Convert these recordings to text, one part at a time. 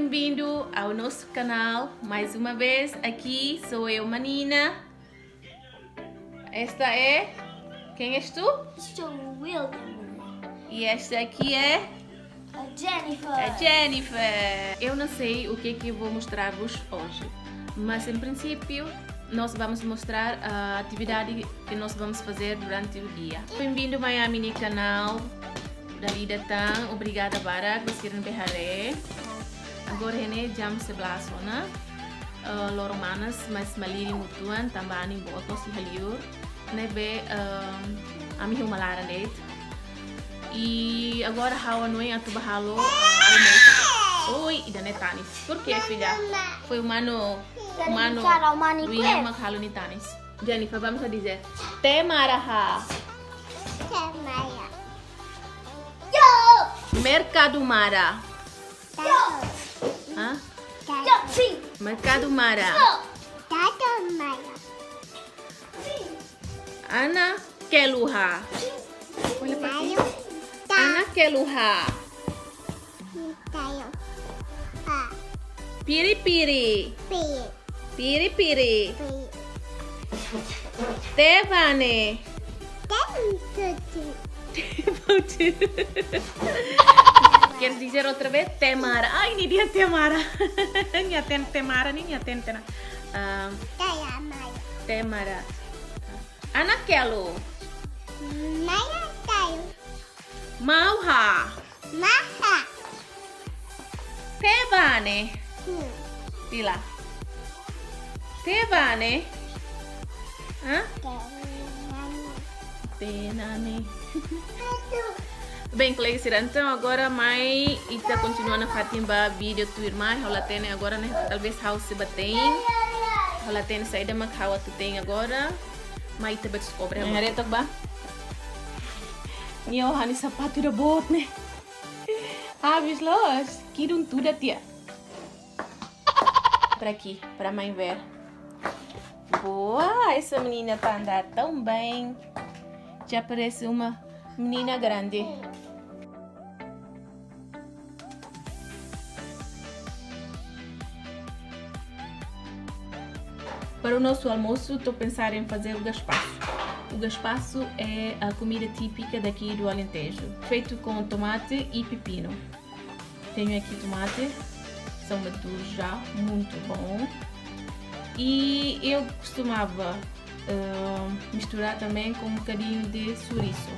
Bem-vindo ao nosso canal. Mais uma vez, aqui sou eu, Manina. Esta é... Quem és tu? Sou o William. E esta aqui é... A Jennifer. A Jennifer. Eu não sei o que eu vou mostrar-vos hoje, mas em princípio nós vamos mostrar a atividade que nós vamos fazer durante o dia. Bem-vindo ao mini canal. Dari datang, obrigada para kesiran behare. Agora ini jam 11 zona. Loro manas mas maliri mutuan tambahan boto si haliur. Nebe ami humalaran det. E agora hawa noi atu bahalo almoço. Oi, ida ne tanis. Por que, filha? Foi o mano William makhalo ni tanis. Jennifer, vamos a dizer te maraha. Mercado Mara. Hã? Mercado Mara. Ana Keluha. Olha pra aqui. Ana Keluha. Piri-piri. Piri-piri. Tevane. Queres dizer outra vez? Temara. Ai, ini dia Temara. Nyaten Temara nih, nyaten Temara. Temara. Anak Kelo. Mauha. Tevane. Pila. Tevane. Hã? Tenane. Bem, colega Sira, então agora mãe está continuando a fazer vídeo tu irmã, ela tem agora, né? Talvez house se batem, ela tem saída mas ela tu tem agora, mãe te descobre. Aí retok ba? Niyo hani sapato da bot né? Habis los, kirun tudo tia. Para aqui, para mãe ver. Boa, essa menina tá andando tão bem. Já parece uma menina grande. Para o nosso almoço, estou a pensar em fazer o gaspacho. O gaspacho é a comida típica daqui do Alentejo, feito com tomate e pepino. Tenho aqui tomate, são maduros já, muito bom. E eu costumava misturar também com um bocadinho de chouriço.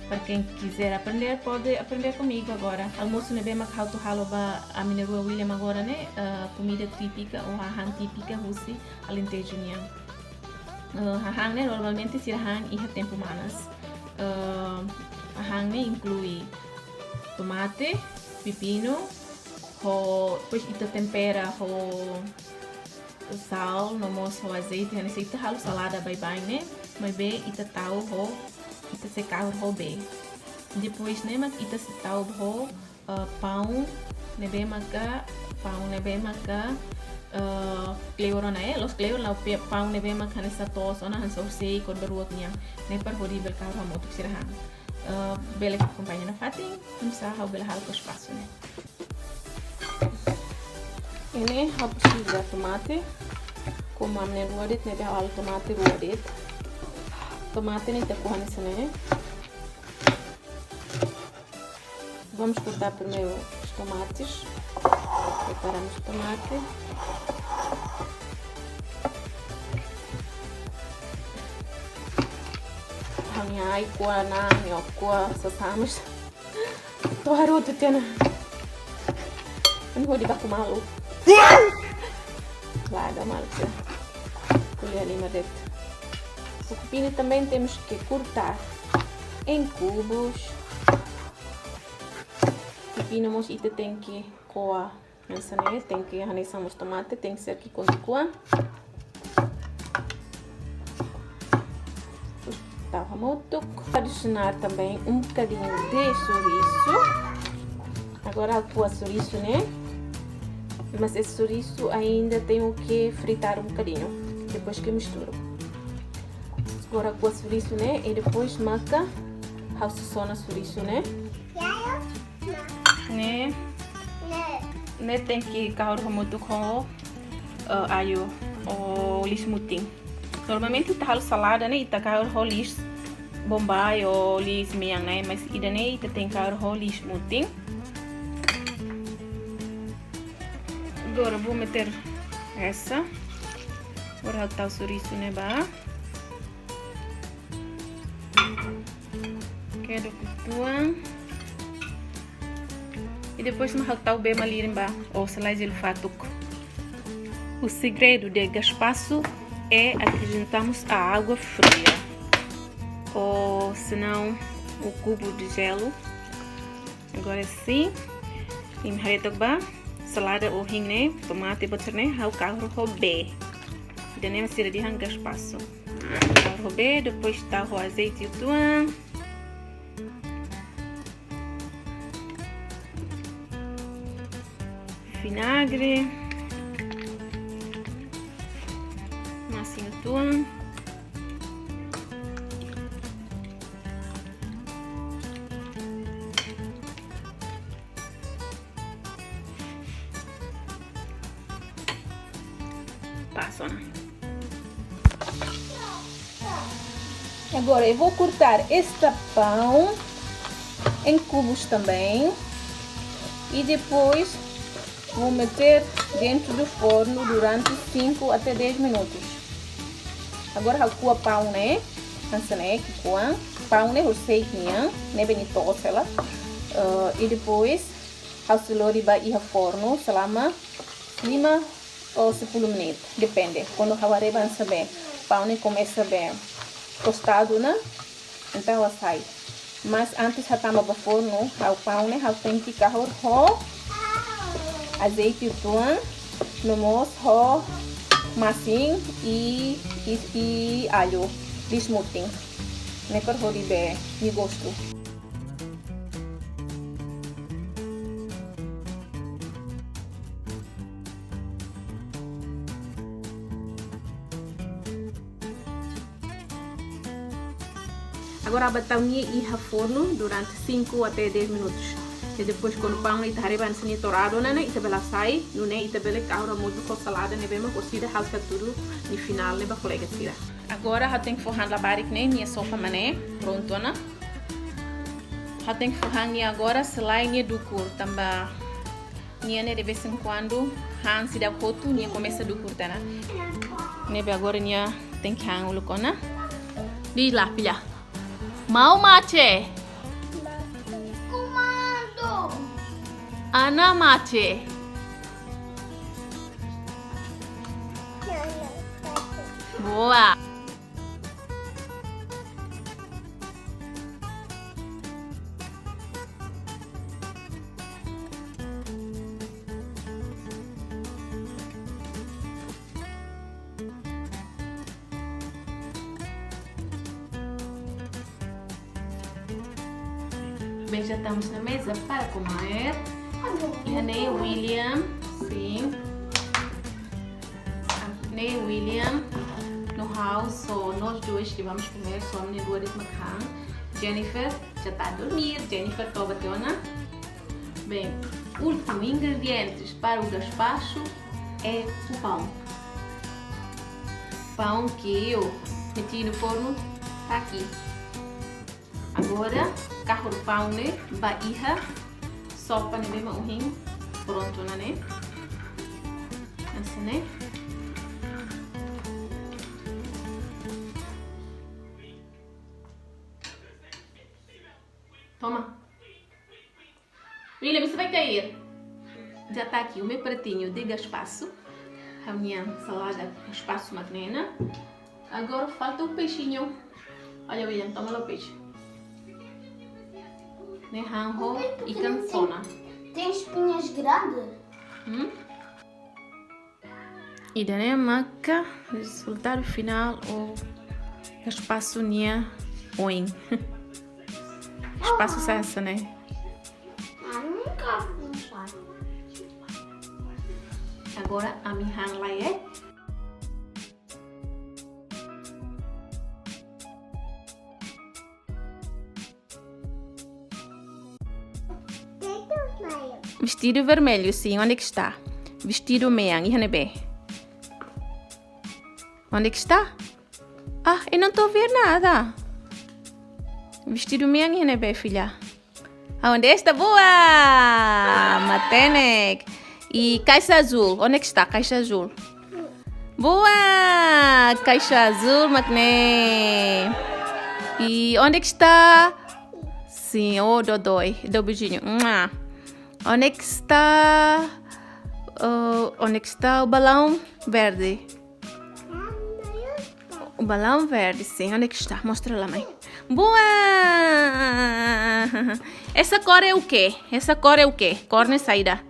Para quem quiser aprender, pode aprender comigo agora. Almoço ne bem macau tu halo ba a minha rua William agora né, comida típica ou hahang típica russa Alentejo niang. Hahang né normalmente se hahang iha tempo manas. Hahang né inclui tomate, pepino, depois ita tempera o sal, nomos o azeite, né? Ita halo salada bye né, mas bem ita tau ita secar o bem. Depois né, mas ita setau o pão, né bem maca pão né bem maca cleuro né, los cleuro lá o pão né bem maca nessa tosa, na hansa usei quando beruak niang, né para horrível carro a moto que sirahan. Bela que acompanha na fatin, não sabe how bela halo com espaço né. Ini habis sudah tomate, como a minha ruadet né, bela halo tomate ruadet. Tomate nem tá correndo isso né. Vamos cortar primeiro os tomates. Preparamos o tomate. Hangyai kuah na yo kuah sasamos. Toharo tu tiana. Ano di ba kumalo? Laga malo siya. Colher lima dentro. O pepino também temos que cortar em cubos. Pepino mos ite tem que coar nessa né, tem que arranhamos tomate, tem que ser aqui com coa. Tá, vamos adicionar também um bocadinho de chouriço. Agora o chouriço né, mas esse chouriço ainda tenho que fritar um bocadinho depois que misturo. Agora com o chouriço né, e depois maca house só na chouriço né. Né? né, tem que kahor muito com alho ou lis muting. Normalmente tá halo salada né, ita kahor lis bombay ou lis miang né, mas ida né ita tem kahor lis muting. Agora vou meter essa. Agora haltar o suriço né, ba. Quero kutuan. E depois me haltar o bem ali ba, ou se lá ele fatuk. O segredo de gaspacho é acrescentarmos a água fria, ou senão o cubo de gelo. Agora sim, e me haltar ba. Salada o hing ne, tomate butter ne, hau kahor hobe. Dan ne masih di hang gaspacho. Kahor hobe, depois tá o azeite e o tuan. Vinagre. Massinho o tuan. Agora eu vou cortar este pão em cubos também e depois vou meter dentro do forno durante 5 até 10 minutos. Agora eu vou pão né, né que pão né, eu sei que né benito ela e depois eu selori vai ir forno selama 5 ou 10 menit, depende. Quando eu arreba saber, pão né começa bem tostado, né? Então ela sai. Mas antes de tamar para forno, o pão né, tem que kahor ho azeite tuan, lumos ho masin e alho, dismuting. Ne per ho dibe ni gosto. Agora batamos e a forno durante 5 até 10 minutos. E depois quando o pão está arribando assim torrado, né, e tabela sai, não é, e tabela kahora muito com salada, né, bem uma cocida, halta tudo no final, né, para colega tira. Agora já tem que forrar a barik, né, minha sopa mané, pronto, né. Já tem que forrar agora, selai minha do cor, também, minha né, de vez em quando, han se dá coto, minha começa do cor, tá, né. Né, agora minha tem que hang o lucona. Di lá, pilha. Mau mate? Comando! Ana mate? Boa! Bem, já estamos na mesa para comer. E a Ney William, sim. A Ney William no house, só nós dois que vamos comer, só a minha boa de macarrão. Jennifer já está a dormir, Jennifer está a bater. Bem, último ingredientes para o gaspacho é o pão. Pão que eu meti no forno está aqui. Agora, kahor pão né, baiha, sopa né, bem mauhinho, pronto né, assim né. Toma. William, você vai cair. Já está aqui o meu pratinho de gaspacho, a minha salada gaspacho magnena. Agora falta o peixinho. Olha, William, toma lá o peixe. Né, ranho e cansona. Tem espinhas grandes? E daí a maca, resultado final, o gaspacho nia oin. Espaço essa, né? Nunca funciona. Agora a minha hang lá é. Vestido vermelho, sim. Onde é que está? Vestido meang, e bem. Onde é que está? Ah, eu não estou a ver nada. Vestido meang, e bem, filha. Onde está? Boa! Matenek. E caixa azul. Onde é que está? Caixa azul. Boa! Caixa azul, Matne. E onde é que está? Sim, oh, dodói. Dou beijinho. Onde é que está? Onde é que está o balão verde? O balão verde, sim. Onde é que está? Mostra lá, mãe. Boa! Essa cor é o quê? Essa cor é o quê? Cor na saída.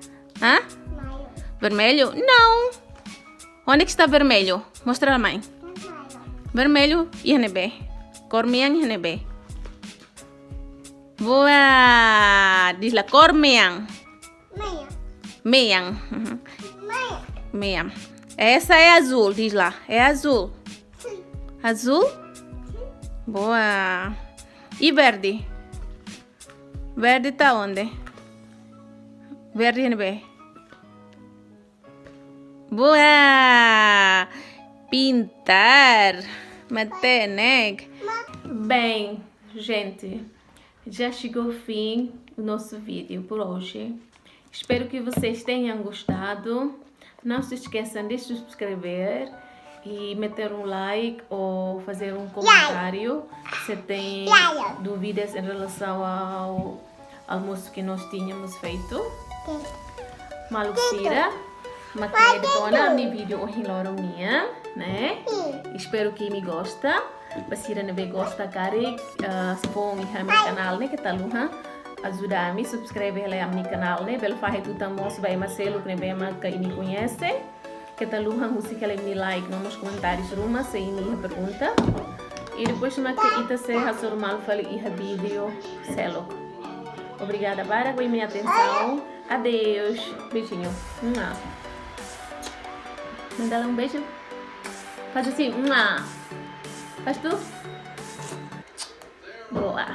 Hã? Vermelho? Não. Onde é que está vermelho? Mostra lá, mãe. Vermelho e NB. Cor meang e NB. Boa! Diz lá, cor meang. Meang. Meang. Essa é azul, diz lá. É azul. Azul? Boa. E verde? Verde tá onde? Verde NB. Boa! Pintar. Matenek. Bem, gente, já chegou o fim do nosso vídeo por hoje. Espero que vocês tenham gostado. Não se esqueçam de se inscrever e meter um like ou fazer um comentário se tem dúvidas em relação ao almoço que nós tínhamos feito. Maluxira, maquinha de dona, mi vídeo o hiloromia, né? Espero que me gosta. Basira nebe gosta kari, se for mi canal né que tá luha. Ajuda a me subscrever lá no canal, né? Pelo fato de também se vai mais cedo que nem que me conhece. Que tá luha música me like nos comentários ruma se me pergunta. E depois me que ita se hasor mal fale e vídeo celo. Obrigada para a minha atenção. Adeus. Beijinho. Manda lá um beijo. Faz assim. Faz tu? Boa.